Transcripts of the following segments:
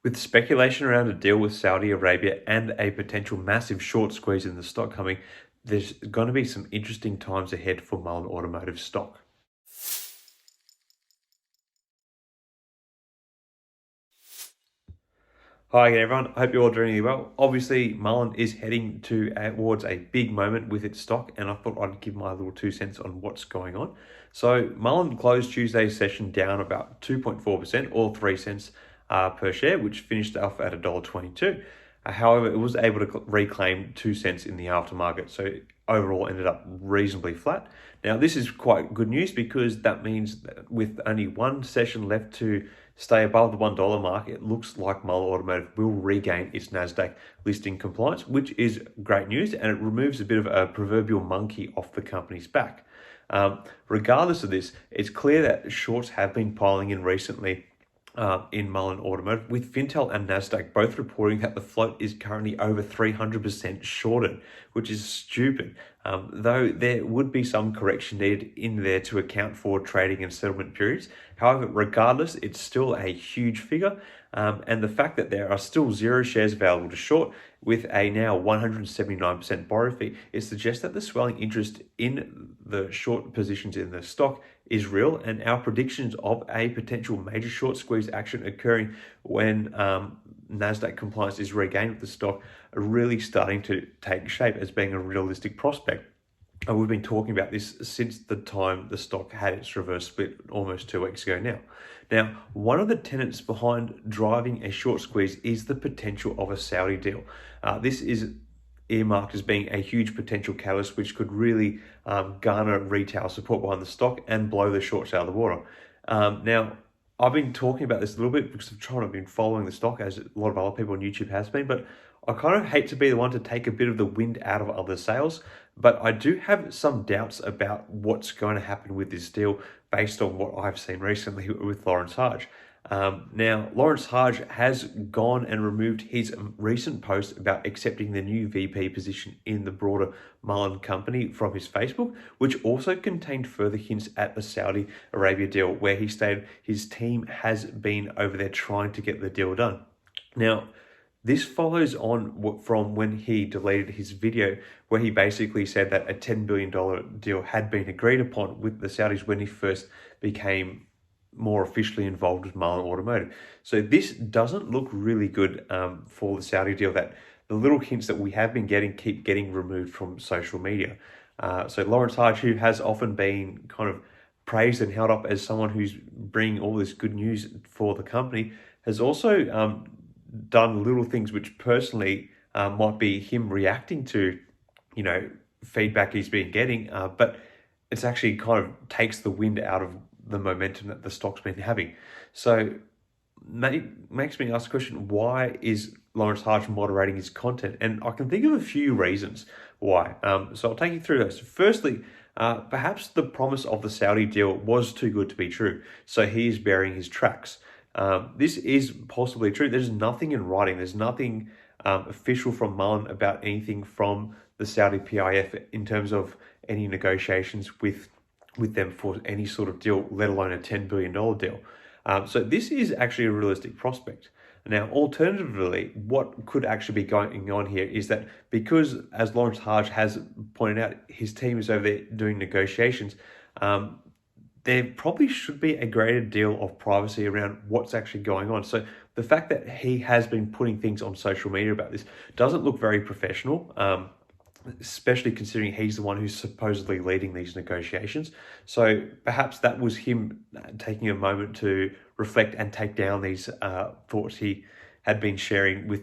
With speculation around a deal with Saudi Arabia and a potential massive short squeeze in the stock coming, there's going to be some interesting times ahead for Mullen Automotive stock. Hi again, everyone. I hope you're all doing really well. Obviously, Mullen is heading towards a big moment with its stock, and I thought I'd give my little 2 cents on what's going on. So, Mullen closed Tuesday's session down about 2.4% or 3 cents per share, which finished off at $1.22. However, it was able to reclaim 2 cents in the aftermarket, so overall ended up reasonably flat. Now, this is quite good news because that means that with only one session left to stay above the $1 mark, it looks like Mullen Automotive will regain its NASDAQ listing compliance, which is great news, and it removes a bit of a proverbial monkey off the company's back. Regardless of this, it's clear that shorts have been piling in recently in Mullen Automotive, with Fintel and Nasdaq both reporting that the float is currently over 300% shorted, which is stupid. Though there would be some correction needed in there to account for trading and settlement periods. However, regardless, it's still a huge figure. And the fact that there are still 0 shares available to short with a now 179% borrow fee, it suggests that the swelling interest in the short positions in the stock is real, and our predictions of a potential major short squeeze action occurring when NASDAQ compliance is regained with the stock are really starting to take shape as being a realistic prospect. And we've been talking about this since the time the stock had its reverse split almost 2 weeks ago now. Now, one of the tenets behind driving a short squeeze is the potential of a Saudi deal. This is earmarked as being a huge potential catalyst which could really garner retail support behind the stock and blow the shorts out of the water. Now, I've been talking about this a little bit because I've been following the stock as a lot of other people on YouTube has been, but I kind of hate to be the one to take a bit of the wind out of other sails, but I do have some doubts about what's going to happen with this deal based on what I've seen recently with Lawrence Hodge. Now, Lawrence Hodge has gone and removed his recent post about accepting the new VP position in the broader Mullen company from his Facebook, which also contained further hints at the Saudi Arabia deal, where he stated his team has been over there trying to get the deal done. Now, this follows on from when he deleted his video where he basically said that a $10 billion deal had been agreed upon with the Saudis when he first became more officially involved with Mullen Automotive. So this doesn't look really good for the Saudi deal, that the little hints that we have been getting keep getting removed from social media. So Lawrence Hodge, who has often been kind of praised and held up as someone who's bringing all this good news for the company, has also done little things which personally might be him reacting to, feedback he's been getting, but it's actually kind of takes the wind out of the momentum that the stock's been having. So makes me ask the question, why is Lawrence Hodge moderating his content? And I can think of a few reasons why. So I'll take you through those. Firstly, perhaps the promise of the Saudi deal was too good to be true, so he is burying his tracks. This is possibly true. There's nothing in writing. There's nothing official from Mullen about anything from the Saudi PIF in terms of any negotiations with them for any sort of deal, let alone a $10 billion deal. So this is actually a realistic prospect. Now, alternatively, what could actually be going on here is that because, as Lawrence Hodge has pointed out, his team is over there doing negotiations, there probably should be a greater deal of privacy around what's actually going on. So the fact that he has been putting things on social media about this doesn't look very professional, especially considering he's the one who's supposedly leading these negotiations. So perhaps that was him taking a moment to reflect and take down these thoughts he had been sharing with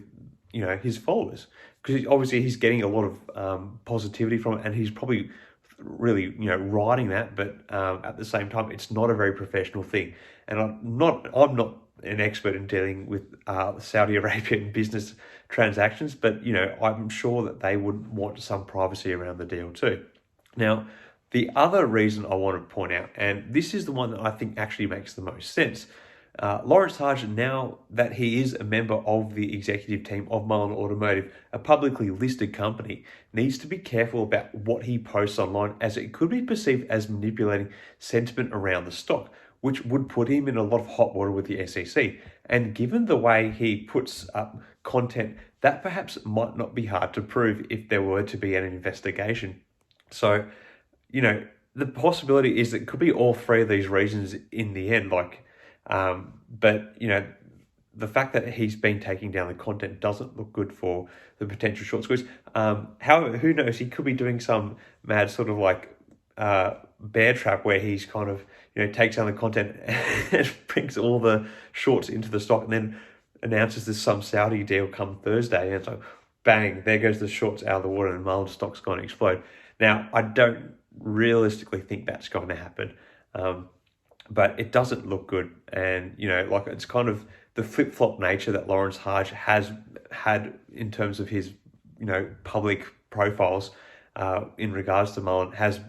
his followers, because obviously he's getting a lot of positivity from it, and he's probably really riding that, but at the same time it's not a very professional thing. And I'm not an expert in dealing with Saudi Arabian business transactions, but I'm sure that they would want some privacy around the deal too. Now, the other reason I want to point out, and this is the one that I think actually makes the most sense, Lawrence Hodge, now that he is a member of the executive team of Mullen Automotive, a publicly listed company, needs to be careful about what he posts online, as it could be perceived as manipulating sentiment around the stock, which would put him in a lot of hot water with the SEC. And given the way he puts up content, that perhaps might not be hard to prove if there were to be an investigation. So, the possibility is that it could be all three of these reasons in the end. But the fact that he's been taking down the content doesn't look good for the potential short squeeze. However, who knows? He could be doing some mad sort of bear trap where he's kind of takes down the content and brings all the shorts into the stock, and then announces there's some Saudi deal come Thursday, and so bang, there goes the shorts out of the water, and Marlin stock's going to explode. Now, I don't realistically think that's going to happen, but it doesn't look good, and it's kind of the flip flop nature that Lawrence Hodge has had in terms of his public profiles in regards to Mullen has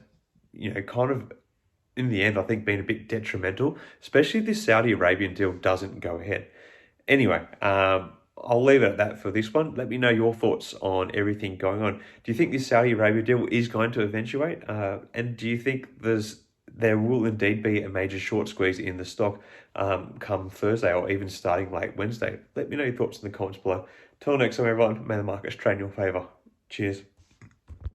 kind of in the end I think been a bit detrimental, especially if this Saudi Arabian deal doesn't go ahead. Anyway, I'll leave it at that for this one. Let me know your thoughts on everything going on. Do you think this Saudi Arabia deal is going to eventuate? And do you think there will indeed be a major short squeeze in the stock come Thursday or even starting late Wednesday? Let me know your thoughts in the comments below. Till next time, everyone, may the markets trade in your favour. Cheers.